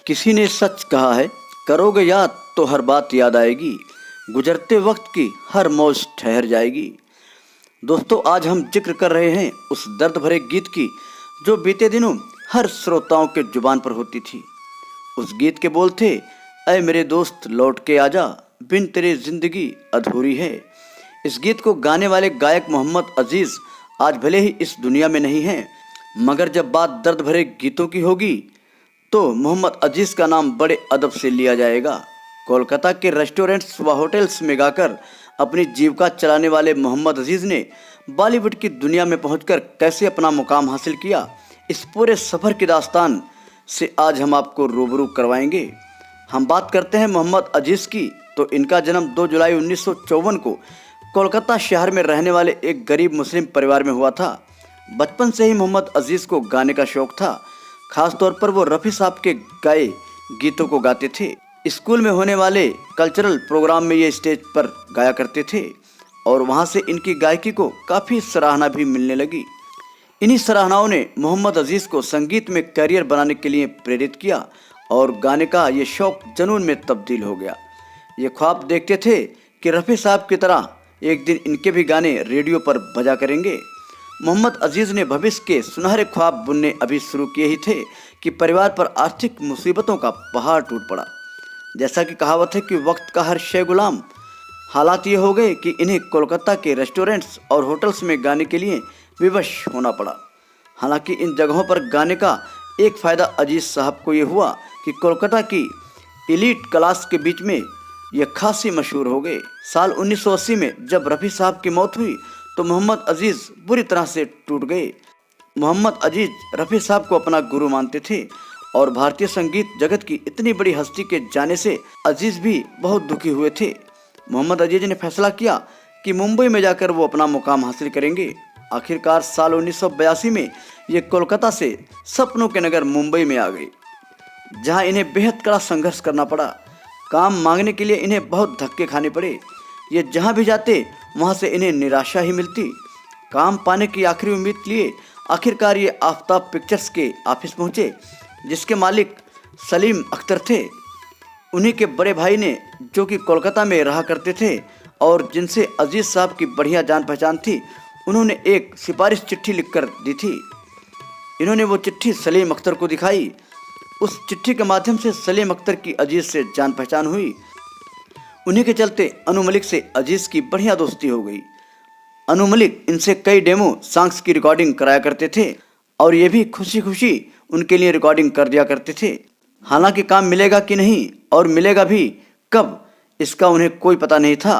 किसी ने सच कहा है, करोगे याद तो हर बात याद आएगी, गुजरते वक्त की हर मौज ठहर जाएगी। दोस्तों, आज हम जिक्र कर रहे हैं उस दर्द भरे गीत की जो बीते दिनों हर श्रोताओं के जुबान पर होती थी। उस गीत के बोल थे, ऐ मेरे दोस्त लौट के आजा, बिन तेरे जिंदगी अधूरी है। इस गीत को गाने वाले गायक मोहम्मद अजीज आज भले ही इस दुनिया में नहीं हैं, मगर जब बात दर्द भरे गीतों की होगी तो मोहम्मद अजीज का नाम बड़े अदब से लिया जाएगा। कोलकाता के रेस्टोरेंट्स व होटल्स में गाकर अपनी जीविका चलाने वाले मोहम्मद अजीज ने बॉलीवुड की दुनिया में पहुंचकर कैसे अपना मुकाम हासिल किया, इस पूरे सफ़र की दास्तान से आज हम आपको रूबरू करवाएंगे। हम बात करते हैं मोहम्मद अजीज की, तो इनका जन्म 2 जुलाई 1954 को कोलकाता शहर में रहने वाले एक गरीब मुस्लिम परिवार में हुआ था। बचपन से ही मोहम्मद अजीज को गाने का शौक था। खास तौर पर वो रफ़ी साहब के गाए गीतों को गाते थे। स्कूल में होने वाले कल्चरल प्रोग्राम में ये स्टेज पर गाया करते थे और वहाँ से इनकी गायकी को काफ़ी सराहना भी मिलने लगी। इन्हीं सराहनाओं ने मोहम्मद अजीज को संगीत में करियर बनाने के लिए प्रेरित किया और गाने का ये शौक जुनून में तब्दील हो गया। ये ख्वाब देखते थे कि रफ़ी साहब की तरह एक दिन इनके भी गाने रेडियो पर बजा करेंगे। मोहम्मद अजीज ने भविष्य के सुनहरे ख्वाब बुनने अभी शुरू किए ही थे कि परिवार पर आर्थिक मुसीबतों का पहाड़ टूट पड़ा। जैसा कि कहावत है कि वक्त का हर शय गुलाम, हालात ये हो गए कि इन्हें कोलकाता के रेस्टोरेंट्स और होटल्स में गाने के लिए विवश होना पड़ा। हालांकि इन जगहों पर गाने का एक फ़ायदा अजीज साहब को ये हुआ कि कोलकाता की एलीट क्लास के बीच में ये खासी मशहूर हो गए। साल 1980 में जब रफ़ी साहब की मौत हुई तो मोहम्मद अजीज बुरी तरह से टूट गए। मोहम्मद अजीज रफ़ी साहब को अपना गुरु मानते थे और भारतीय संगीत जगत की इतनी बड़ी हस्ती के जाने से अजीज भी बहुत दुखी हुए थे। मोहम्मद अजीज ने फैसला किया कि मुंबई में जाकर वो अपना मुकाम हासिल करेंगे। आखिरकार साल 1982 में ये कोलकाता से सपनों के नगर मुंबई में आ गए, जहाँ इन्हें बेहद कड़ा संघर्ष करना पड़ा। काम मांगने के लिए इन्हें बहुत धक्के खाने पड़े। ये जहाँ भी जाते वहाँ से इन्हें निराशा ही मिलती। काम पाने की आखिरी उम्मीद लिए आखिरकार ये आफ्ताब पिक्चर्स के ऑफिस पहुँचे, जिसके मालिक सलीम अख्तर थे। उन्हीं के बड़े भाई ने, जो कि कोलकाता में रहा करते थे और जिनसे अजीज साहब की बढ़िया जान पहचान थी, उन्होंने एक सिफारिश चिट्ठी लिखकर दी थी। इन्होंने वो चिट्ठी सलीम अख्तर को दिखाई। उस चिट्ठी के माध्यम से सलीम अख्तर की अजीज से जान पहचान हुई। उन्हीं के चलते अनु मलिक से अजीज की बढ़िया दोस्ती हो गई। अनु मलिक इनसे कई डेमो सॉन्ग्स की रिकॉर्डिंग कराया करते थे और ये भी खुशी खुशी उनके लिए रिकॉर्डिंग कर दिया करते थे। हालांकि काम मिलेगा कि नहीं और मिलेगा भी कब, इसका उन्हें कोई पता नहीं था।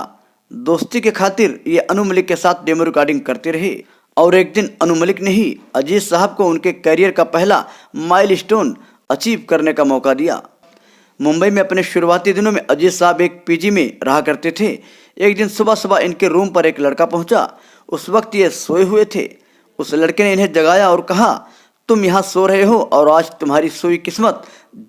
दोस्ती के खातिर ये अनु मलिक के साथ डेमो रिकॉर्डिंग करते रहे और एक दिन अनु मलिक ने ही अजीज साहब को उनके करियर का पहला माइलस्टोन अचीव करने का मौका दिया। मुंबई में अपने शुरुआती दिनों में अजीज साहब एक पीजी में रहा करते थे। एक दिन सुबह सुबह इनके रूम पर एक लड़का पहुंचा। उस वक्त ये सोए हुए थे। उस लड़के ने इन्हें जगाया और कहा, तुम यहाँ सो रहे हो और आज तुम्हारी सोई किस्मत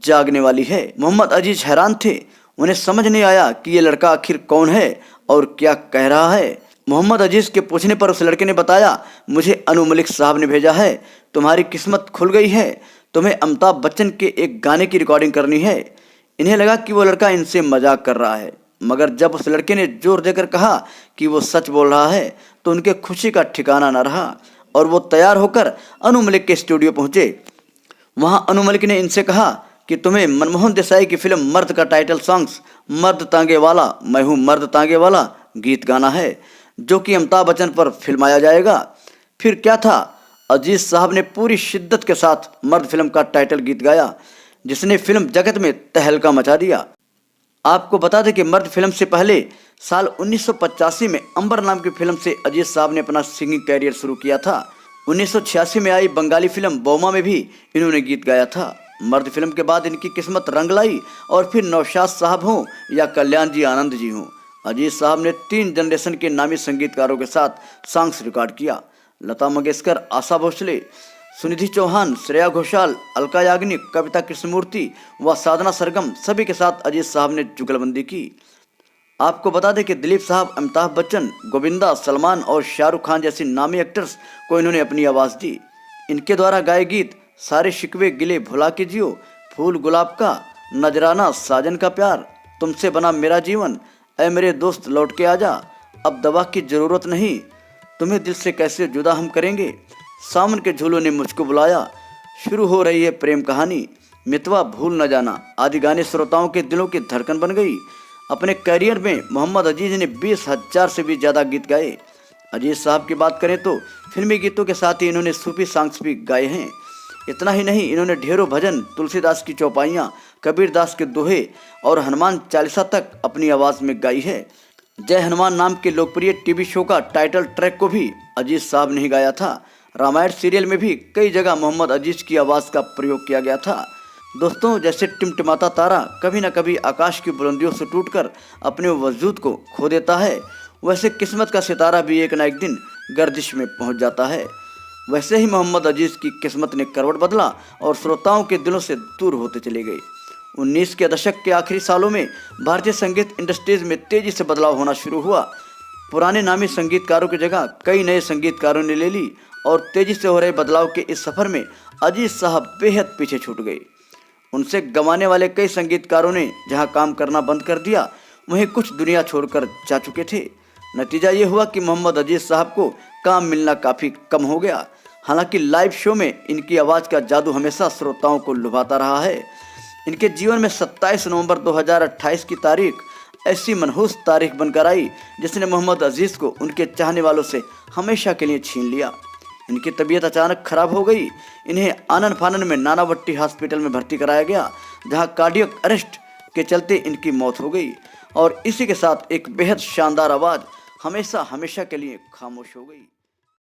जागने वाली है। मोहम्मद अजीज हैरान थे। उन्हें समझ नहीं आया कि ये लड़का आखिर कौन है और क्या कह रहा है। मोहम्मद अजीज के पूछने पर उस लड़के ने बताया, मुझे अनु मलिक साहब ने भेजा है, तुम्हारी किस्मत खुल गई है, तुम्हें अमिताभ बच्चन के एक गाने की रिकॉर्डिंग करनी है। इन्हें लगा कि वो लड़का इनसे मजाक कर रहा है, मगर जब उस लड़के ने जोर देकर कहा कि वो सच बोल रहा है तो उनके खुशी का ठिकाना न रहा और वो तैयार होकर अनु मलिक के स्टूडियो पहुंचे। वहां अनु मलिक ने इनसे कहा कि तुम्हें मनमोहन देसाई की फिल्म मर्द का टाइटल सॉन्ग्स मर्द तांगे वाला मैं हूँ मर्द तांगे वाला गीत गाना है, जो कि अमिताभ बच्चन पर फिल्माया जाएगा। फिर क्या था, अजीज साहब ने पूरी शिद्दत के साथ मर्द फिल्म का टाइटल गीत गाया, जिसने फिल्म जगत में तहलका मचा दिया। आपको बता दें कि मर्द फिल्म से पहले साल 1985 में अंबर नाम की फिल्म से अजीज साहब ने अपना सिंगिंग कैरियर शुरू किया था। 1986 में आई बंगाली फिल्म बोमा में भी इन्होंने गीत गाया था। मर्द फिल्म के बाद इनकी किस्मत रंग लाई और फिर नौशाद साहब हों या कल्याण जी आनंद जी हों, अजीज साहब ने 3 जनरेशन के नामी संगीतकारों के साथ सॉन्ग्स रिकॉर्ड किया। लता मंगेशकर, आशा भोसले, सुनिधि चौहान, श्रेया घोषाल, अलका याग्निक, कविता कृष्णमूर्ति व साधना सरगम सभी के साथ अजीज साहब ने जुगलबंदी की। आपको बता दें कि दिलीप साहब, अमिताभ बच्चन, गोविंदा, सलमान और शाहरुख खान जैसे नामी एक्टर्स को इन्होंने अपनी आवाज़ दी। इनके द्वारा गाए गीत सारे शिकवे गिले भुला के जियो, फूल गुलाब का नजराना साजन का प्यार, तुमसे बना मेरा जीवन, ऐ मेरे दोस्त लौट के आजा, अब दवा की जरूरत नहीं, तुम्हें दिल से कैसे जुदा हम करेंगे, सावन के झूलों ने मुझको बुलाया, शुरू हो रही है प्रेम कहानी, मितवा भूल न जाना आदि गाने श्रोताओं के दिलों की धड़कन बन गई। अपने करियर में मोहम्मद अजीज ने 20,000 से भी ज़्यादा गीत गाए। अजीज साहब की बात करें तो फिल्मी गीतों के साथ ही इन्होंने सूफी सॉन्ग्स भी गाए हैं। इतना ही नहीं, इन्होंने ढेरों भजन, तुलसीदास की चौपाइयाँ, कबीरदास के दोहे और हनुमान चालीसा तक अपनी आवाज़ में गाई है। जय हनुमान नाम के लोकप्रिय टीवी शो का टाइटल ट्रैक को भी अजीज साहब ने ही गाया था। रामायण सीरियल में भी कई जगह मोहम्मद अजीज की आवाज़ का प्रयोग किया गया था। दोस्तों, जैसे टिमटिमाता तारा कभी न कभी आकाश की बुलंदियों से टूटकर अपने वजूद को खो देता है, वैसे किस्मत का सितारा भी एक न एक दिन गर्दिश में पहुंच जाता है। वैसे ही मोहम्मद अजीज की किस्मत ने करवट बदला और श्रोताओं के दिलों से दूर होते चले गए। 19 के दशक के आखिरी सालों में भारतीय संगीत इंडस्ट्रीज में तेजी से बदलाव होना शुरू हुआ। पुराने नामी संगीतकारों की जगह कई नए संगीतकारों ने ले ली और तेजी से हो रहे बदलाव के इस सफर में अजीज साहब बेहद पीछे छूट गए। उनसे गंवाने वाले कई संगीतकारों ने जहां काम करना बंद कर दिया, वहीं कुछ दुनिया छोड़कर जा चुके थे। नतीजा ये हुआ कि मोहम्मद अजीज साहब को काम मिलना काफ़ी कम हो गया। हालांकि लाइव शो में इनकी आवाज़ का जादू हमेशा श्रोताओं को लुभाता रहा है। इनके जीवन में 27 नवंबर 2028 की तारीख ऐसी मनहूस तारीख बनकर आई जिसने मोहम्मद अजीज को उनके चाहने वालों से हमेशा के लिए छीन लिया। इनकी तबीयत अचानक खराब हो गई। इन्हें आनन फानन में नानावट्टी हॉस्पिटल में भर्ती कराया गया, जहां कार्डियक अरेस्ट के चलते इनकी मौत हो गई और इसी के साथ एक बेहद शानदार आवाज़ हमेशा के लिए खामोश हो गई।